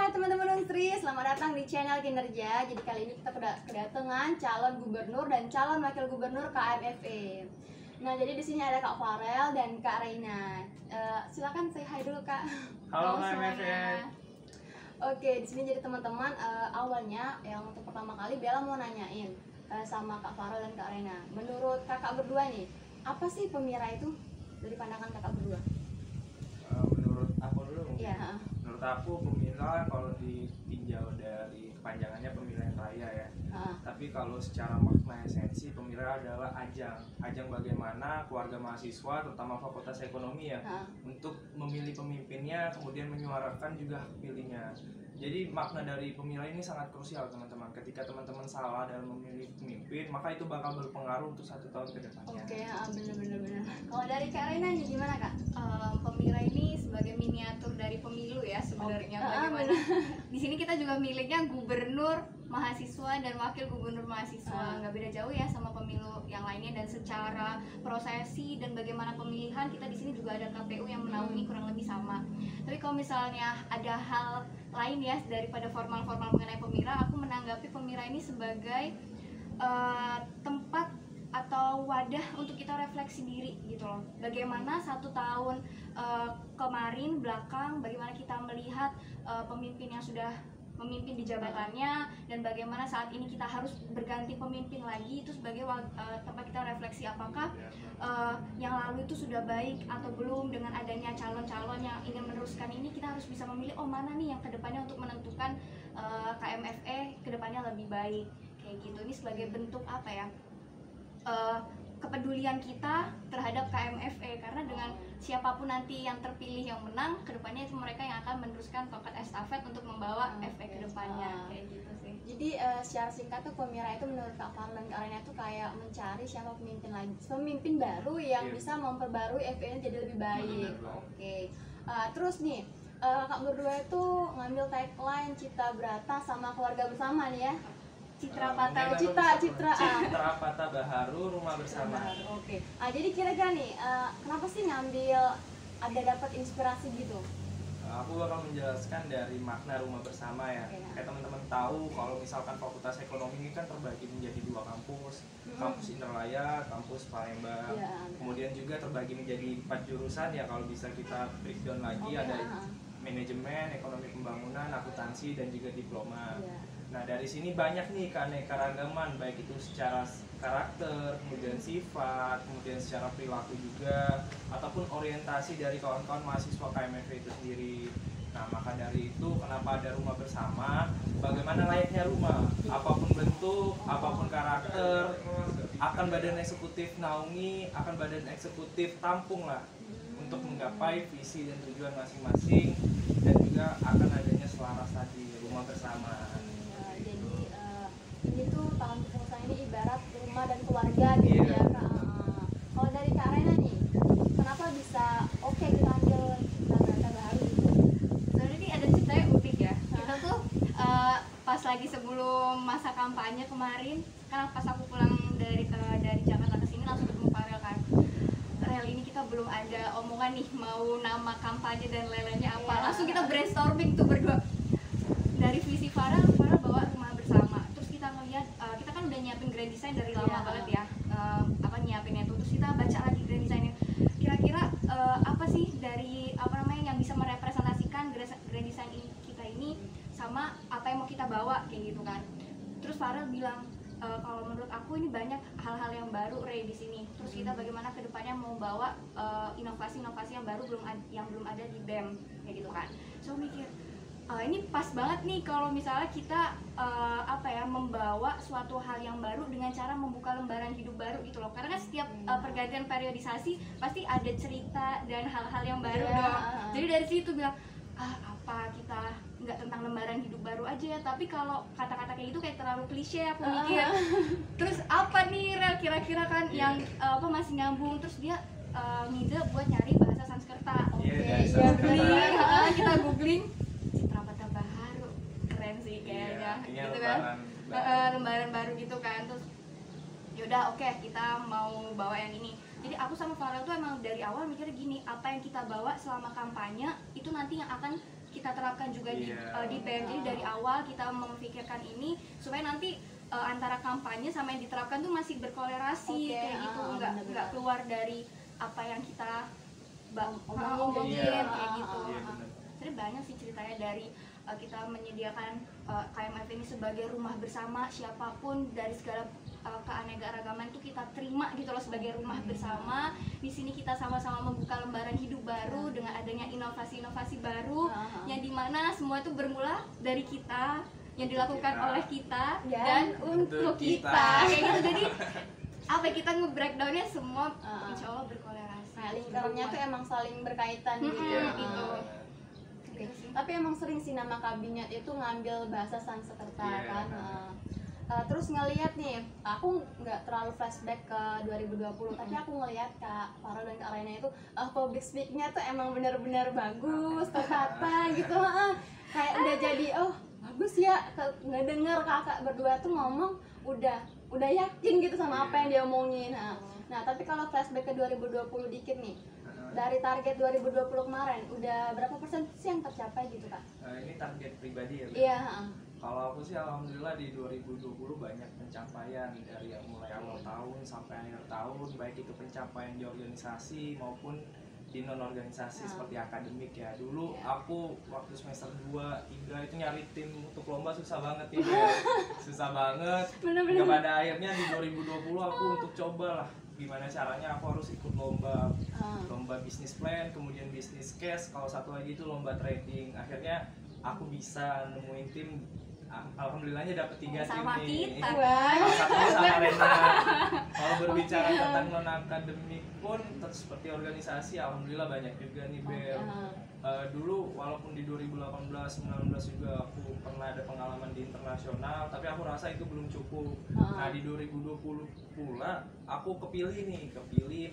Hai teman-teman Unsri, selamat datang di channel Kinerja. Jadi kali ini kita kedatangan calon gubernur dan calon wakil gubernur KMFE. Nah, jadi di sini ada Kak Farel dan Kak Reina. Silakan say hi dulu, Kak. Halo KMFE. Oke, di sini jadi teman-teman, awalnya yang untuk pertama kali Bella mau nanyain sama Kak Farel dan Kak Reina. Menurut kakak berdua nih, apa sih Pemira itu dari pandangan kakak berdua? Menurut aku dulu mungkin. Iya. Menurut aku pemilihan kalau ditinjau dari kepanjangannya pemilihan raya ya. Tapi kalau secara makna esensi pemilihan adalah ajang bagaimana keluarga mahasiswa terutama Fakultas Ekonomi ya untuk memilih pemimpinnya, kemudian menyuarakan juga hak pilihnya. Jadi makna dari pemilihan ini sangat krusial teman-teman. Ketika teman-teman salah dalam memilih pemimpin, maka itu bakal berpengaruh untuk 1 tahun ke depannya. Oke, bener. Kalau dari Kak Reina nih gimana, Kak? Pemira ini sebagai miniatur dari pemilu ya sebenarnya. Bagaimana di sini kita juga miliknya gubernur mahasiswa dan wakil gubernur mahasiswa, nggak beda jauh ya sama pemilu yang lainnya. Dan secara prosesi dan bagaimana pemilihan kita di sini juga ada KPU yang menaungi kurang lebih sama. Tapi kalau misalnya ada hal lain ya daripada formal-formal mengenai pemira, aku menanggapi pemira ini sebagai tempat atau wadah untuk kita refleksi diri gitu loh. Bagaimana 1 tahun kemarin belakang, bagaimana kita melihat pemimpin yang sudah memimpin di jabatannya, dan bagaimana saat ini kita harus berganti pemimpin lagi. Itu sebagai tempat kita refleksi apakah yang lalu itu sudah baik atau belum. Dengan adanya calon-calon yang ingin meneruskan ini, kita harus bisa memilih mana nih yang kedepannya untuk menentukan KMFE kedepannya lebih baik kayak gitu. Ini sebagai bentuk apa ya, kepedulian kita terhadap KMFE, karena dengan siapapun nanti yang terpilih yang menang kedepannya itu mereka yang akan meneruskan tongkat estafet untuk membawa FE kedepannya kayak gitu sih. Jadi secara singkat tuh Pemira itu menurut Kak Farel dan Kak Reina itu kayak mencari siapa pemimpin baru yang bisa memperbarui FE-nya jadi lebih baik. Oke. Terus nih Kak berdua itu ngambil tagline Cita Brata sama keluarga bersama nih ya. Citra Pata Baharu Rumah Bersama. Oke. Jadi kira-kira nih kenapa sih ngambil, ada dapat inspirasi gitu? Aku bakal menjelaskan dari makna rumah bersama ya. Kayak teman-teman tahu kalau misalkan Fakultas Ekonomi ini kan terbagi menjadi 2 kampus, kampus Indralaya, kampus Palembang. Kemudian juga terbagi menjadi 4 jurusan ya, kalau bisa kita breakdown lagi. Ada manajemen, ekonomi pembangunan, akuntansi, dan juga diploma. Nah, dari sini banyak nih keanekaragaman, baik itu secara karakter, kemudian sifat, kemudian secara perilaku juga, ataupun orientasi dari kawan-kawan mahasiswa KMFE itu sendiri. Nah, maka dari itu kenapa ada rumah bersama, bagaimana layaknya rumah, apapun bentuk, apapun karakter, akan badan eksekutif naungi, akan badan eksekutif tampung lah untuk menggapai visi dan tujuan masing-masing, dan juga akan adanya selaras tadi rumah bersama. Ini tuh tahun kepengurusan ini ibarat rumah dan keluarga gitu ya Kak. Kalau dari Kak Reina nih, kenapa bisa kita ambil Citra Baharu? Sebenarnya ini ada cerita yang unik ya. Kita tuh pas lagi sebelum masa kampanye kemarin, kan pas aku pulang dari Jakarta ke sini langsung ketemu Farel kan. Rel, ini kita belum ada omongan nih mau nama kampanye dan lain-lainnya apa. Langsung kita brainstorming tuh berdua. Dari visi Farel bawa rumah bersama. Terus kita ngeliat, kita kan udah nyiapin grand design dari lama banget ya, nyiapinnya itu. Terus kita baca lagi grand design-nya. Kira-kira apa sih dari yang bisa merepresentasikan grand design kita ini sama apa yang mau kita bawa kayak gitu kan. Terus Farel bilang, kalau menurut aku ini banyak hal-hal yang baru di sini. Terus kita bagaimana kedepannya mau bawa inovasi-inovasi yang baru yang belum ada di BEM kayak gitu kan. So mikir, ini pas banget nih kalau misalnya kita membawa suatu hal yang baru dengan cara membuka lembaran hidup baru gitu loh. Karena kan setiap pergantian periodisasi pasti ada cerita dan hal-hal yang baru dong. Jadi dari situ bilang, apa kita nggak tentang lembaran hidup baru aja ya, tapi kalau kata-kata kayak gitu kayak terlalu klise aku mikir. Terus apa nih Rel kira-kira kan yang masih nyambung. Terus dia ngide buat nyari bahasa Sanskerta. Kita googling Citra Pata Baharu, keren sih kayaknya gitu kan, lembaran baru gitu kan. Terus yaudah kita mau bawa yang ini. Jadi aku sama Farel tuh emang dari awal mikirnya gini, apa yang kita bawa selama kampanye itu nanti yang akan kita terapkan juga di BEM. Jadi dari awal kita memikirkan ini supaya nanti antara kampanye sama yang diterapkan tuh masih berkolerasi kayak gitu, nggak keluar dari apa yang kita omongin kayak gitu. Sebenarnya banyak sih ceritanya dari kita menyediakan KMF ini sebagai rumah bersama, siapapun dari segala keanekaragaman itu kita terima gitu loh sebagai rumah bersama. Di sini kita sama-sama membuka lembaran hidup baru dengan adanya inovasi-inovasi baru yang dimana semua itu bermula dari kita, yang dilakukan oleh kita dan untuk kita. Kayak gitu. Jadi apa kita nge-breakdownnya semua insya Allah berkolerasi. Nah, lingkarannya tuh emang saling berkaitan gitu. Tapi emang sering sih nama kabinet itu ngambil bahasa Sanskerta kan. Terus ngelihat nih, aku nggak terlalu flashback ke 2020, tapi aku ngelihat Kak Farel dan Kak Raina itu public speakingnya tuh emang benar-benar bagus, tertata gitu. Kayak udah jadi bagus ya, ngedenger kakak berdua tuh ngomong udah yakin gitu sama apa yang dia omongin. Nah tapi kalau flashback ke 2020 dikit nih, dari target 2020 kemarin udah berapa persen sih yang tercapai gitu Kak? Ini target pribadi ya? Iya. Kalau aku sih alhamdulillah di 2020 banyak pencapaian dari yang mulai awal tahun sampai akhir tahun, baik itu pencapaian di organisasi maupun di non organisasi seperti akademik ya. Dulu aku waktu semester 2, 3 itu nyari tim untuk lomba susah banget nih ya. Susah banget. Hingga pada akhirnya di 2020 aku untuk coba lah gimana caranya aku harus ikut lomba bisnis plan, kemudian bisnis case, kalau satu lagi itu lomba trading. Akhirnya aku bisa nemuin tim, alhamdulillahnya dapet 3 tim sama nih. kita. Salah satunya sama Rena. Kalau berbicara tentang non akademik pun seperti organisasi, alhamdulillah banyak juga nih BEM. Dulu walaupun di 2018, 19 juga aku pernah ada pengalaman di internasional, tapi aku rasa itu belum cukup. Nah di 2020 pula aku kepilih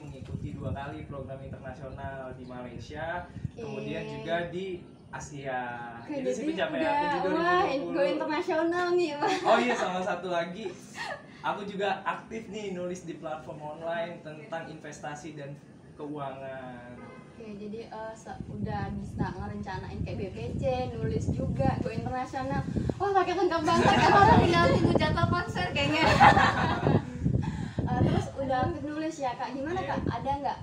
mengikuti 2 kali program internasional di Malaysia, kemudian juga di Asia. Itu sih pencapaian aku di 2020. Wah, go internasional nih Pak. Oh iya, sama satu lagi, aku juga aktif nih nulis di platform online tentang investasi dan keuangan. Oke, jadi udah bisa ngerencanain kayak BPC, nulis juga, go internasional. Wah, pakai lengkap banget kan orang Tinggal tunggu jadwal konser kayaknya. Terus udah nulis ya Kak, gimana Kak? Ada nggak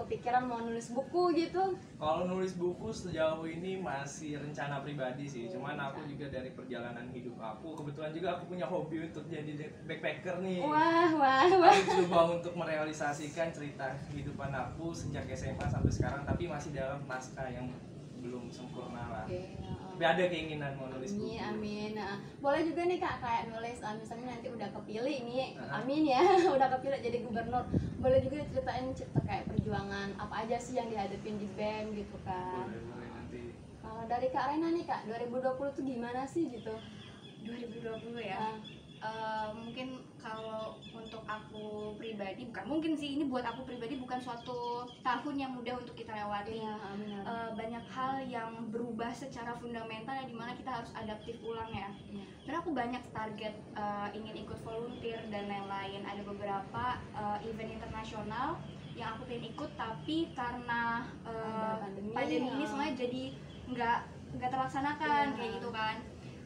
kepikiran mau nulis buku gitu? Kalau nulis buku sejauh ini masih rencana pribadi sih, cuman aku juga dari perjalanan hidup aku, kebetulan juga aku punya hobi untuk jadi backpacker nih. Wah. Aku coba untuk merealisasikan cerita kehidupan aku sejak SMA sampai sekarang, tapi masih dalam naskah yang belum sempurna lah. Tapi ada keinginan mau nulis buku. Amin. Boleh juga nih Kak, kayak nulis misalnya nanti udah kepilih nih, amin ya, udah kepilih jadi gubernur. Boleh juga ceritain kayak perjuangan apa aja sih yang dihadapin di BEM gitu kan. Boleh nanti. Kalau dari Kak Raina nih Kak, 2020 tuh gimana sih gitu? 2020 ya. Mungkin kalau untuk aku pribadi, bukan mungkin sih, ini buat aku pribadi bukan suatu tahun yang mudah untuk kita lewati. Banyak hal yang berubah secara fundamental, dimana kita harus adaptif ulang ya. Karena aku banyak target ingin ikut volunteer dan lain-lain. Ada beberapa event internasional yang aku pengen ikut, tapi karena pandemi ini semuanya jadi nggak terlaksanakan kayak gitu kan.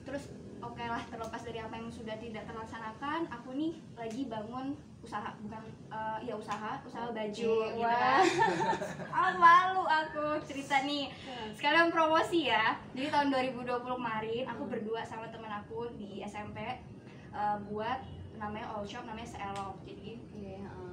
Terus oke lah, terlepas dari apa yang sudah tidak terlaksanakan, aku nih lagi bangun usaha, bukan usaha baju gitu kan. Malu aku cerita nih, sekalian promosi ya. Jadi tahun 2020 kemarin aku berdua sama teman aku di SMP buat namanya all shop, namanya Seelop.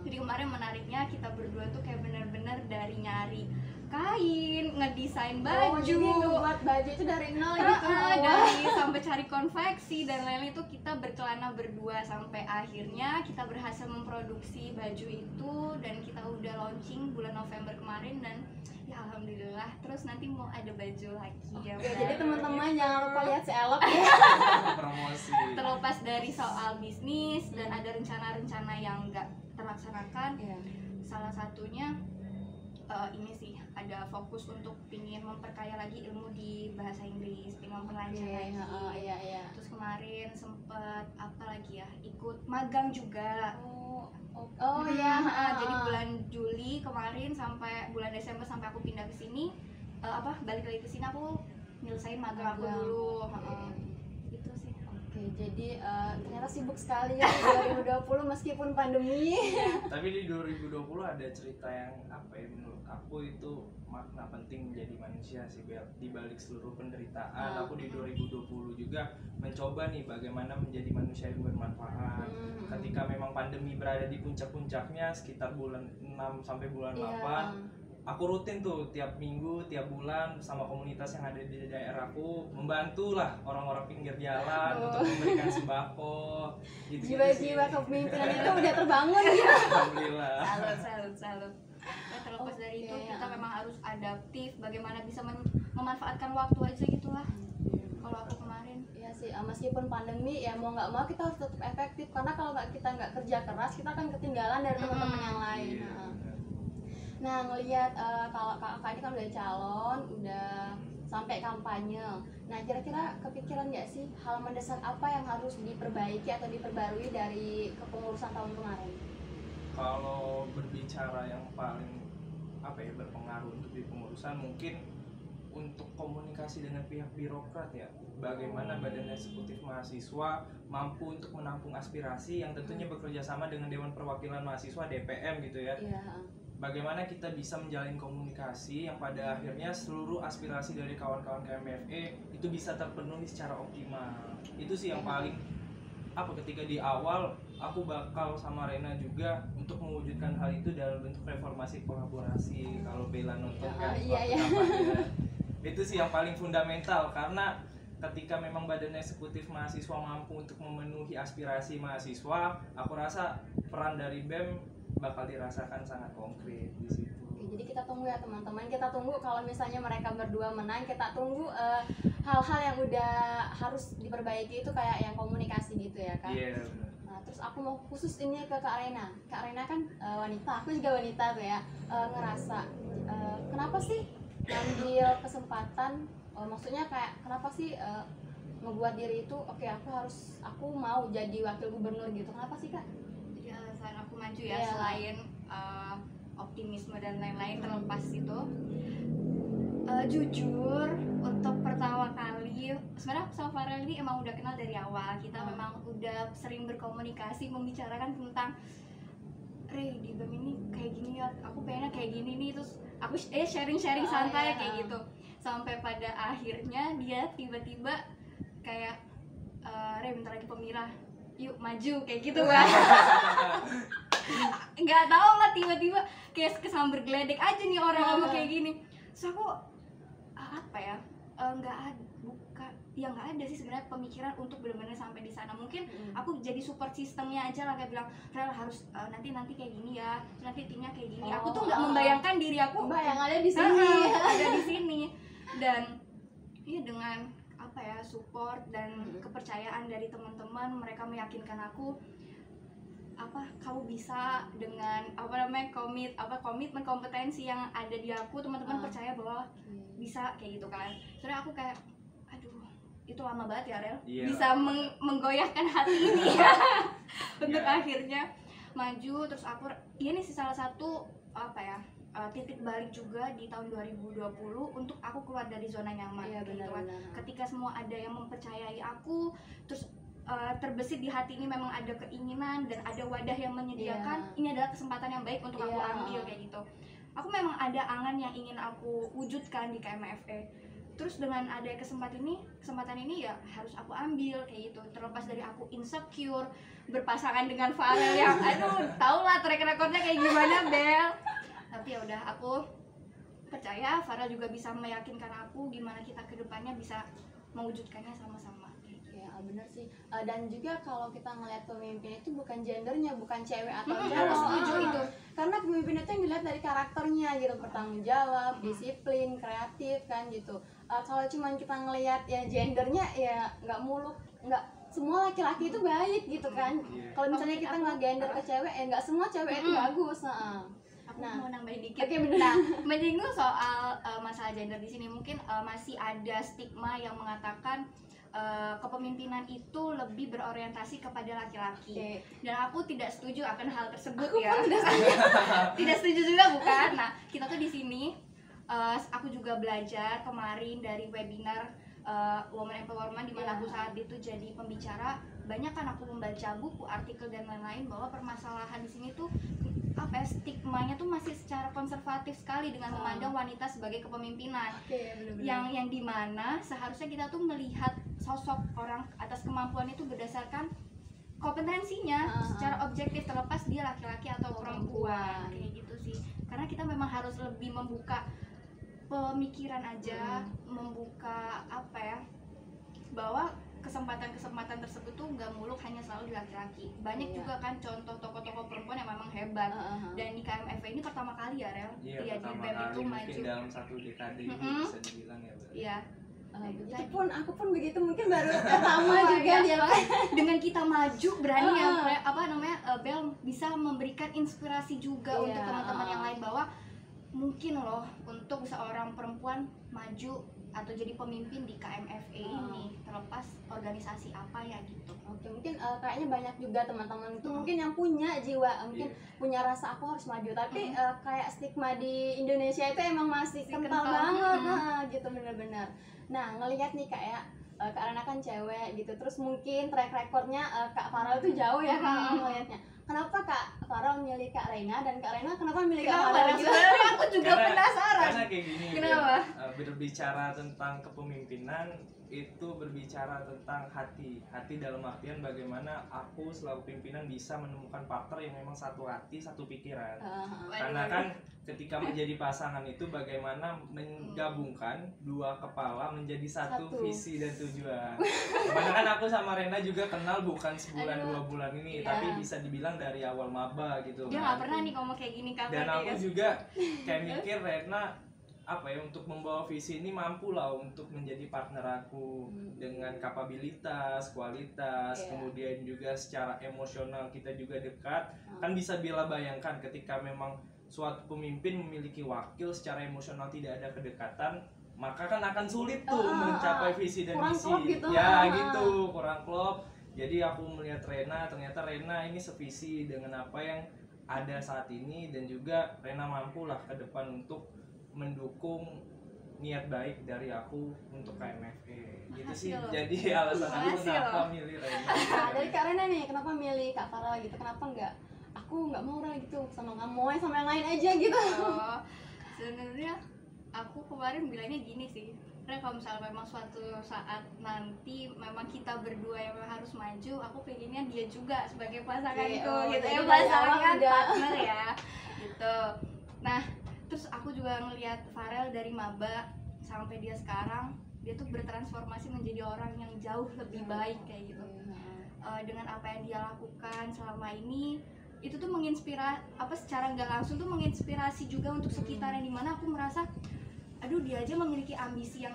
Jadi kemarin menariknya kita berdua tuh kayak bener-bener dari nyari kain, ngedesain baju, jadi buat baju itu dari nol gitu. Dari sampai cari konveksi dan lain-lain itu kita berkelana berdua sampai akhirnya kita berhasil memproduksi baju itu dan kita udah launching bulan November kemarin dan ya alhamdulillah. Terus nanti mau ada baju lagi ya. Jadi teman-teman jangan lupa lihat Seelop ya. Promosi. Terlepas dari soal bisnis dan ada rencana-rencana yang nggak terlaksanakan, salah satunya ini sih, ada fokus untuk pingin memperkaya lagi ilmu di bahasa Inggris, pingin memperlancar lagi. Terus kemarin sempet apa lagi ya, ikut magang juga. Jadi bulan Juli kemarin sampai bulan Desember sampai aku pindah ke sini, balik lagi ke sini aku nyelesain magang aku dulu. Itu sih. Oke, jadi ternyata sibuk sekali ya di 2020 meskipun pandemi. Tapi di 2020 ada cerita yang apa ya, menurut aku itu makna penting menjadi manusia sih Bel. Di balik seluruh penderitaan, aku di 2020 juga mencoba nih bagaimana menjadi manusia yang bermanfaat. Ketika memang pandemi berada di puncak-puncaknya sekitar bulan 6 sampai bulan 8, aku rutin tuh tiap minggu, tiap bulan sama komunitas yang ada di daerahku membantulah orang-orang pinggir jalan untuk memberikan sembako. Jiwa-jiwa kepemimpinan itu udah terbangun ya. Alhamdulillah. Salut. Nah, terlepas dari itu kita memang harus adaptif, bagaimana bisa memanfaatkan waktu aja gitulah. Kalau aku kemarin ya sih, meskipun pandemi ya mau nggak mau kita harus tetap efektif, karena kalau kita nggak kerja keras kita akan ketinggalan dari teman-teman yang lain. Nah, ngelihat kalau kakak ini kan udah calon, udah sampai kampanye. Nah, kira-kira kepikiran nggak sih hal mendesak apa yang harus diperbaiki atau diperbarui dari kepengurusan tahun kemarin? Kalau berbicara yang paling berpengaruh untuk di pengurusan, mungkin untuk komunikasi dengan pihak birokrat ya. Bagaimana Badan Eksekutif Mahasiswa mampu untuk menampung aspirasi yang tentunya bekerja sama dengan Dewan Perwakilan Mahasiswa DPM gitu ya. Bagaimana kita bisa menjalin komunikasi yang pada akhirnya seluruh aspirasi dari kawan-kawan KMFE itu bisa terpenuhi secara optimal. Itu sih yang paling ketika di awal aku bakal sama Rena juga untuk mewujudkan hal itu dalam bentuk reformasi kolaborasi. Kalau Bella nonton kan itu sih yang paling fundamental, karena ketika memang Badan Eksekutif Mahasiswa mampu untuk memenuhi aspirasi mahasiswa, aku rasa peran dari BEM bakal dirasakan sangat konkret di situ. Oke, jadi kita tunggu ya teman-teman, kita tunggu kalau misalnya mereka berdua menang, kita tunggu hal-hal yang udah harus diperbaiki itu kayak yang komunikasi gitu ya kan. Iya. Nah, terus aku mau khusus ini ke Kak Rena. Kak Rena kan wanita, aku juga wanita tuh ya. Ngerasa kenapa sih ngambil kesempatan, maksudnya kayak kenapa sih ngebuat diri itu aku mau jadi wakil gubernur gitu, kenapa sih Kak? jadi alasan aku maju ya selain optimisme dan lain-lain, terlepas itu jujur untuk pertama kali sebenarnya aku sama Farel ini emang udah kenal dari awal. Kita memang udah sering berkomunikasi, membicarakan tentang di BEM ini kayak gini ya, aku pengennya kayak gini nih, terus aku sharing-sharing santai kayak gitu, sampai pada akhirnya dia tiba-tiba kayak bentar lagi pemilah, yuk maju kayak gitu kan. Nggak tahu lah, tiba-tiba kayak kesambar geledek aja nih orang ngomong kayak gini. Terus aku nggak ada sih sebenarnya pemikiran untuk benar-benar sampai di sana. Mungkin aku jadi support sistemnya aja lah, kayak bilang Rel harus nanti kayak gini ya, nanti timnya kayak gini. Aku tuh nggak membayangkan diri aku yang ada di sini. Ada di sini. Dan dengan support dan kepercayaan dari teman-teman, mereka meyakinkan aku kamu bisa dengan komitmen kompetensi yang ada di aku, teman-teman percaya bahwa bisa kayak gitu kan. Soalnya aku kayak itu lama banget ya Rel, bisa menggoyahkan hati ini untuk akhirnya maju. Terus aku ini sih salah satu titik balik juga di tahun 2020 untuk aku keluar dari zona nyaman gitu kan. Ketika semua ada yang mempercayai aku, terus terbesit di hati ini memang ada keinginan dan ada wadah yang menyediakan, ini adalah kesempatan yang baik untuk aku ambil kayak gitu. Aku memang ada angan yang ingin aku wujudkan di KMFE. Terus dengan ada kesempatan ini ya harus aku ambil kayak gitu. Terlepas dari aku insecure berpasangan dengan Farel yang tau lah track recordnya kayak gimana Bel. Tapi ya udah, aku percaya Farel juga bisa meyakinkan aku gimana kita kedepannya bisa mewujudkannya sama-sama. Ya bener sih. Dan juga kalau kita ngeliat pemimpin itu bukan gendernya, bukan cewek atau cowok. Setuju itu. Karena pemimpin itu yang dilihat dari karakternya gitu, bertanggung jawab, disiplin, kreatif kan gitu. Kalau cuma kita ngelihat ya gendernya, ya nggak muluk, nggak semua laki-laki itu baik gitu kan. Kalau misalnya kita nggak gender ke cewek, ya nggak semua cewek itu bagus. Aku mau nambahin dikit. Oke, bener. Nah, menyinggung soal masalah gender di sini, mungkin masih ada stigma yang mengatakan kepemimpinan itu lebih berorientasi kepada laki-laki. Dan aku tidak setuju akan hal tersebut. Tidak setuju juga bukan. Nah, kita tuh di sini Aku juga belajar kemarin dari webinar Women Empowerment, di mana aku saat itu jadi pembicara. Banyak kan aku membaca buku, artikel dan lain-lain bahwa permasalahan di sini tuh apa ya, stigmanya tuh masih secara konservatif sekali dengan memandang wanita sebagai kepemimpinan. Yang dimana seharusnya kita tuh melihat sosok orang atas kemampuan itu berdasarkan kompetensinya secara objektif, terlepas dia laki-laki atau perempuan, kayak gitu sih. Karena kita memang harus lebih membuka pemikiran aja, membuka apa ya, bahwa kesempatan-kesempatan tersebut tuh nggak muluk hanya selalu di laki-laki. Banyak juga kan contoh tokoh-tokoh perempuan yang memang hebat. Dan di KMFA ini pertama kali ya, Rel, di BEM itu maju mungkin dalam 1 dekade ini bisa dibilang ya, iya. Begitupun aku pun begitu, mungkin baru pertama juga dia. Dengan kita maju berani Bel bisa memberikan inspirasi juga untuk teman-teman yang lain, bahwa mungkin loh untuk seorang perempuan maju atau jadi pemimpin di KMFA ini, terlepas organisasi apa ya gitu. Oke, mungkin kayaknya banyak juga teman-teman itu mungkin yang punya jiwa, mungkin punya rasa aku harus maju, tapi kayak stigma di Indonesia itu emang masih kental banget. Nah, gitu bener-bener. Nah, ngelihat nih kayak Kak Rena kan cewek gitu, terus mungkin track recordnya Kak Farel itu jauh ya Kak ngelihatnya. Kenapa Kak Farel milih Kak Rena dan Kak Rena kenapa milih Kak Farel gitu? Aku juga penasaran. Karena kayak gini, kenapa? Berbicara tentang kepemimpinan itu berbicara tentang hati dalam artian bagaimana aku selaku pimpinan bisa menemukan partner yang memang satu hati, satu pikiran. Karena kan ketika menjadi pasangan itu bagaimana menggabungkan dua kepala menjadi satu visi dan tujuan. Karena kan aku sama Rena juga kenal bukan sebulan 2 bulan ini, tapi bisa dibilang dari awal maba gitu. Dia nggak pernah nih ngomong kayak gini kan. Dan aku juga kayak mikir Rena apa ya, untuk membawa visi ini mampu lah untuk menjadi partner aku dengan kapabilitas, kualitas, kemudian juga secara emosional kita juga dekat. Kan bisa bila bayangkan ketika memang suatu pemimpin memiliki wakil secara emosional tidak ada kedekatan, maka kan akan sulit tuh mencapai visi dan misi. Gitu. Ya gitu, kurang klop. Jadi aku melihat Rena, ternyata Rena ini sevisi dengan apa yang ada saat ini, dan juga Rena mampu lah ke depan untuk mendukung niat baik dari aku untuk KMFA. Gitu sih. Jadi alasan aku kenapa milih Rena. Nah, dari Kak Rena nih, kenapa milih Kak Farel gitu? Kenapa enggak aku nggak mau Rel gitu sama kamu, sama yang lain aja gitu? Sebenarnya aku kemarin bilangnya gini sih, karena kalau misalnya memang suatu saat nanti memang kita berdua yang harus maju, aku pengennya dia juga sebagai pasanganku gitu ya, pasangan partner ya gitu. Nah, terus aku juga ngelihat Farel dari maba sampai dia sekarang, dia tuh bertransformasi menjadi orang yang jauh lebih baik kayak gitu. Dengan apa yang dia lakukan selama ini, itu tuh menginspirasi, secara nggak langsung tuh menginspirasi juga untuk sekitarnya, dimana aku merasa aduh, dia aja memiliki ambisi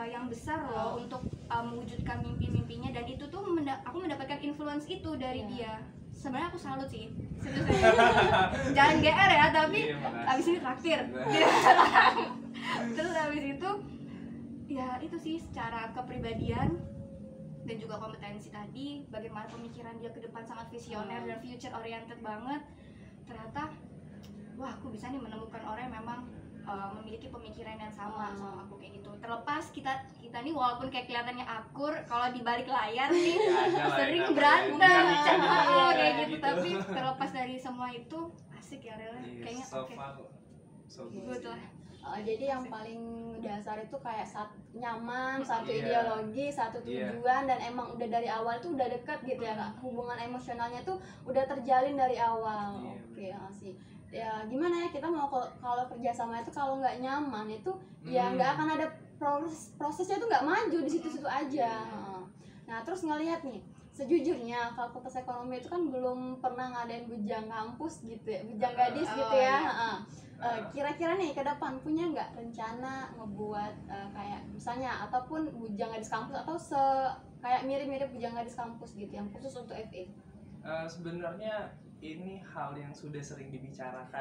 yang besar loh untuk mewujudkan mimpi-mimpinya, dan itu tuh aku mendapatkan influence itu dari dia. Sebenarnya aku salut sih, jangan GR ya, tapi abis ini traktir. Terus abis itu ya itu sih, secara kepribadian dan juga kompetensi tadi, bagaimana pemikiran dia ke depan sangat visioner dan future oriented banget. Ternyata wah, aku bisa nih menemukan orang yang memang memiliki pemikiran yang sama aku kayak gitu. Terlepas kita nih walaupun kayak kelihatannya akur, kalau di balik layar nih sering berantem kayak gitu, tapi terlepas dari semua itu asik ya Rel, kayaknya good lah. Jadi yang paling dasar itu kayak nyaman, satu ideologi, satu tujuan, dan emang udah dari awal tuh udah deket gitu ya Kak. Hubungan emosionalnya tuh udah terjalin dari awal. Oke, sih. Ya gimana ya, kita mau kalau kerja sama itu kalau nggak nyaman itu ya nggak akan ada prosesnya tuh nggak maju di situ-situ aja. Nah, terus ngelihat nih, sejujurnya Fakultas Ekonomi itu kan belum pernah ngadain bujang kampus gitu ya, bujang gadis gitu ya. Kira-kira nih ke depan punya nggak rencana ngebuat kayak misalnya ataupun bujang gadis kampus atau kayak mirip-mirip bujang gadis kampus gitu yang khusus untuk FE? Sebenarnya ini hal yang sudah sering dibicarakan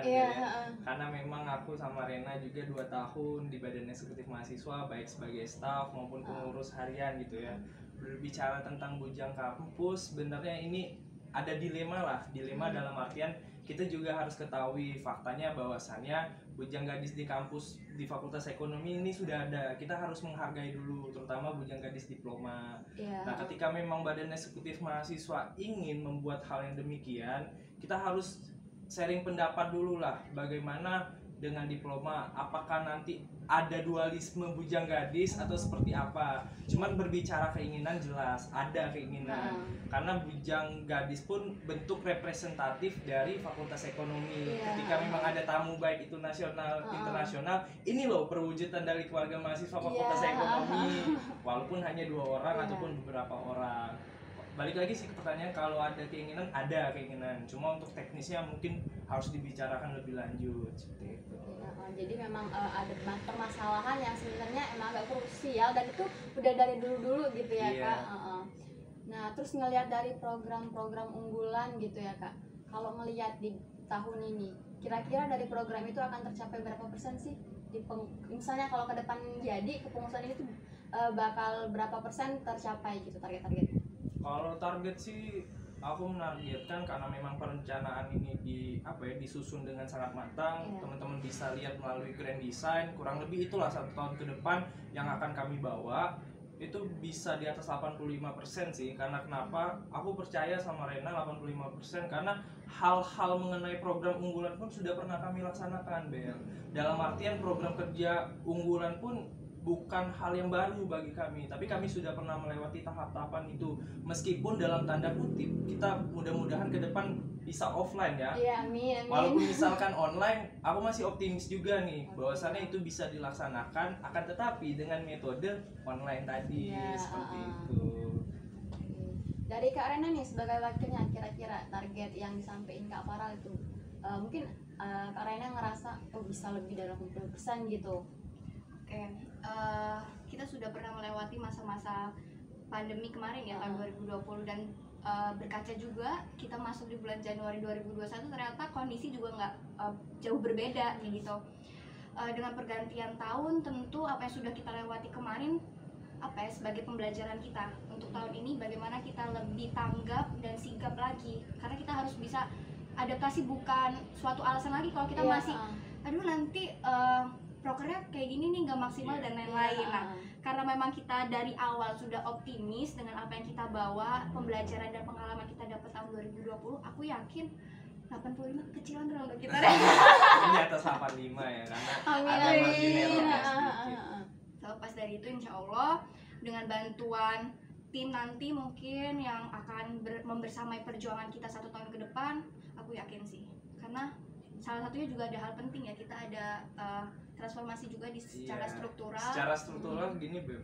karena memang aku sama Rena juga 2 tahun di Badan Eksekutif Mahasiswa, baik sebagai staf maupun pengurus harian gitu ya. Berbicara tentang bujang kampus, sebenarnya ini ada dilema dalam artian kita juga harus ketahui faktanya bahwasannya bujang gadis di kampus di Fakultas Ekonomi ini sudah ada. Kita harus menghargai dulu, terutama bujang gadis diploma. Nah, ketika memang Badan Eksekutif Mahasiswa ingin membuat hal yang demikian, kita harus sharing pendapat dulu lah, bagaimana dengan diploma, apakah nanti ada dualisme bujang gadis atau seperti apa. Cuman berbicara keinginan, jelas ada keinginan, karena bujang gadis pun bentuk representatif dari Fakultas Ekonomi. Ketika memang ada tamu baik itu nasional, internasional, ini loh perwujudan dari keluarga mahasiswa Fakultas Ekonomi, walaupun hanya 2 orang ataupun beberapa orang. Balik lagi sih ke pertanyaan, kalau ada keinginan, cuma untuk teknisnya mungkin harus dibicarakan lebih lanjut seperti itu. Jadi memang ada permasalahan yang sebenarnya emang agak krusial dan itu udah dari dulu gitu ya Kak. Nah terus ngelihat dari program-program unggulan gitu ya Kak, kalau ngelihat di tahun ini kira-kira dari program itu akan tercapai berapa persen sih misalnya kalau ke depan jadi kepengurusan ini tuh bakal berapa persen tercapai gitu target-targetnya? Kalau target sih aku menargetkan, karena memang perencanaan ini disusun dengan sangat matang. Teman-teman bisa lihat melalui grand design, kurang lebih itulah 1 tahun ke depan yang akan kami bawa itu bisa di atas 85% sih. Karena kenapa? Aku percaya sama Rena 85%, karena hal-hal mengenai program unggulan pun sudah pernah kami laksanakan, Bel. Dalam artian program kerja unggulan pun bukan hal yang baru bagi kami, tapi kami sudah pernah melewati tahap-tahapan itu. Meskipun dalam tanda kutip kita mudah-mudahan ke depan bisa offline ya. Amin. Walaupun misalkan online, aku masih optimis juga nih bahwasannya itu bisa dilaksanakan, akan tetapi dengan metode online tadi seperti itu. Dari Kak Rena nih sebagai wakilnya, kira-kira target yang disampaikan Kak Farel itu mungkin Kak Rena ngerasa bisa lebih dari 80% gitu. Oke, kita sudah pernah melewati masa-masa pandemi kemarin ya, tahun 2020, dan berkaca juga kita masuk di bulan Januari 2021 ternyata kondisi juga nggak jauh berbeda kayak gitu. Dengan pergantian tahun tentu apa yang sudah kita lewati kemarin sebagai pembelajaran kita untuk tahun ini, bagaimana kita lebih tanggap dan sigap lagi, karena kita harus bisa adaptasi, bukan suatu alasan lagi kalau kita masih aduh nanti prokernya kayak gini nih nggak maksimal dan lain-lain. Nah, karena memang kita dari awal sudah optimis dengan apa yang kita bawa, pembelajaran dan pengalaman kita dapat tahun 2020, aku yakin 85 kecilan dong untuk kita. Ini atas 85 ya, karena ada margin error sedikit. Selepas dari itu insya Allah dengan bantuan tim nanti mungkin yang akan membersamai perjuangan kita 1 tahun ke depan, aku yakin sih. Karena salah satunya juga ada hal penting ya, kita ada transformasi juga secara struktural. Secara struktural gini Bel,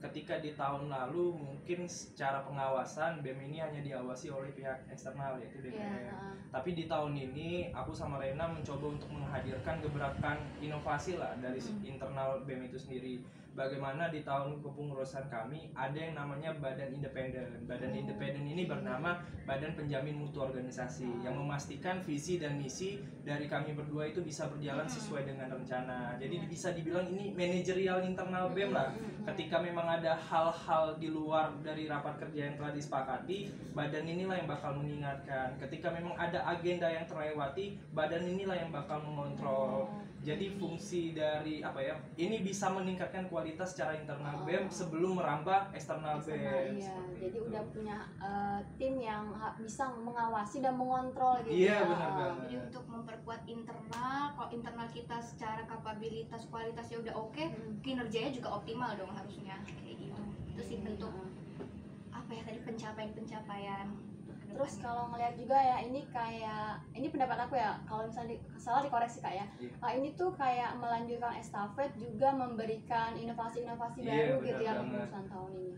ketika di tahun lalu mungkin secara pengawasan BEM ini hanya diawasi oleh pihak eksternal yaitu DPR. Tapi di tahun ini aku sama Rena mencoba untuk menghadirkan gebrakan inovasi lah dari internal BEM itu sendiri. Bagaimana di tahun kepengurusan kami ada yang namanya badan independen. Badan independen ini bernama Badan Penjamin Mutu Organisasi, yang memastikan visi dan misi dari kami berdua itu bisa berjalan sesuai dengan rencana. Jadi bisa dibilang ini manajerial internal BEM lah. Ketika memang ada hal-hal di luar dari rapat kerja yang telah disepakati, badan inilah yang bakal mengingatkan. Ketika memang ada agenda yang terlewati, badan inilah yang bakal mengontrol. Jadi fungsi dari ini bisa meningkatkan kualitas secara internal BEM sebelum merambah eksternal BEM. Jadi udah punya tim yang bisa mengawasi dan mengontrol gitu. Iya, benar banget. Jadi untuk memperkuat internal, kalau internal kita secara kapabilitas kualitasnya udah oke, kinerjanya juga optimal dong harusnya kayak gitu. Itu sih bentuk tadi pencapaian. Terus kalau ngelihat juga ya, ini pendapat aku ya, kalau misalnya salah dikoreksi Kak ya. Ini tuh kayak melanjutkan estafet, juga memberikan inovasi-inovasi baru gitu ya kepengurusan tahun ini.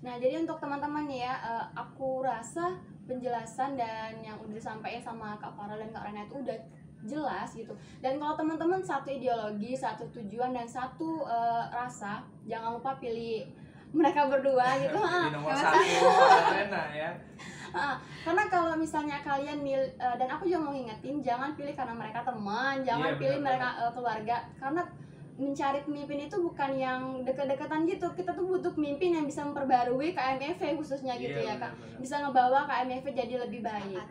Nah jadi untuk teman-teman nih ya, aku rasa penjelasan dan yang udah disampaikan sama Kak Farel dan Kak Rena itu udah jelas gitu. Dan kalau teman-teman satu ideologi, satu tujuan, dan satu rasa, jangan lupa pilih mereka berdua gitu. Nomor 1 Rena ya. Karena kalau misalnya kalian dan aku juga mau ngingetin, jangan pilih karena mereka teman, jangan pilih mereka keluarga, karena mencari pemimpin itu bukan yang dekat-dekatan gitu. Kita tuh butuh pemimpin yang bisa memperbarui KMFV khususnya gitu ya Kak. Bisa ngebawa KMFV jadi lebih baik.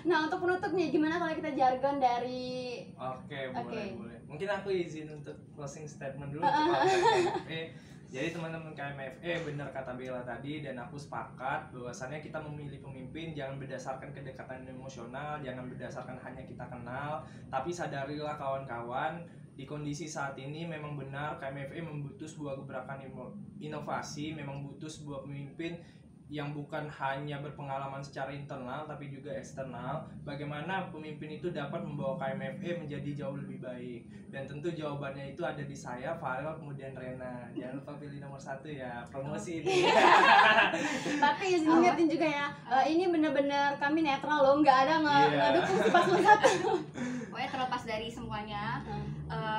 Nah, untuk penutup nih, gimana kalau kita jargon dari Oke, boleh. Mungkin aku izin untuk closing statement dulu untuk KMFV. Jadi teman-teman KMFE, benar kata Bella tadi dan aku sepakat bahwasannya kita memilih pemimpin jangan berdasarkan kedekatan emosional, jangan berdasarkan hanya kita kenal, tapi sadarilah kawan-kawan, di kondisi saat ini memang benar KMFE membutuh sebuah gebrakan inovasi, memang butuh sebuah pemimpin yang bukan hanya berpengalaman secara internal tapi juga eksternal. Bagaimana pemimpin itu dapat membawa KMFE menjadi jauh lebih baik. Dan tentu jawabannya itu ada di saya, Farel, kemudian Rena. Jangan lupa pilih nomor 1 ya, promosi ini. Tapi izin ingetin juga ya, ini bener-bener kami netral loh, nggak ada ngedukung si paslon 1. Pokoknya terlepas dari semuanya,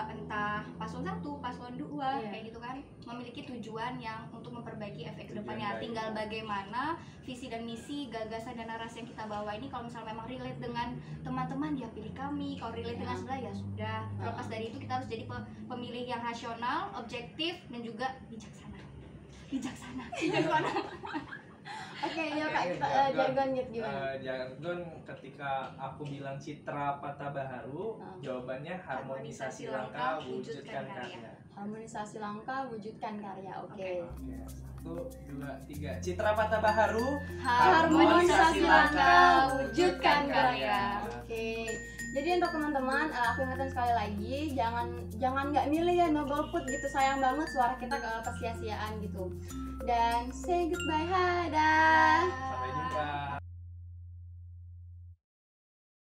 entah paslon 1, paslon 2, kayak gitu kan, memiliki tujuan yang untuk memperbaiki efek kedepannya. Tinggal bagaimana visi dan misi, gagasan dan narasi yang kita bawa ini, kalau misalnya memang relate dengan teman-teman, ya pilih kami. Kalau relate dengan sebelah, ya sudah. Terlepas dari itu, kita harus jadi pemilih yang rasional, objektif, dan juga bijaksana. Oke, ya Kak, kita jargon gitu gimana? Jargon ketika aku bilang citra Patah Baharu, jawabannya harmonisasi langkah wujudkan karya. Harmonisasi langkah wujudkan karya. Oke. 1, 2, 3. Citra Patah Baharu, harmonisasi langkah wujudkan karya. Oke. Jadi untuk teman-teman, aku ingatkan sekali lagi, jangan nggak milih ya, no golput gitu, sayang banget suara kita kesia-siaan gitu. Dan say goodbye, dadah. Sampai jumpa.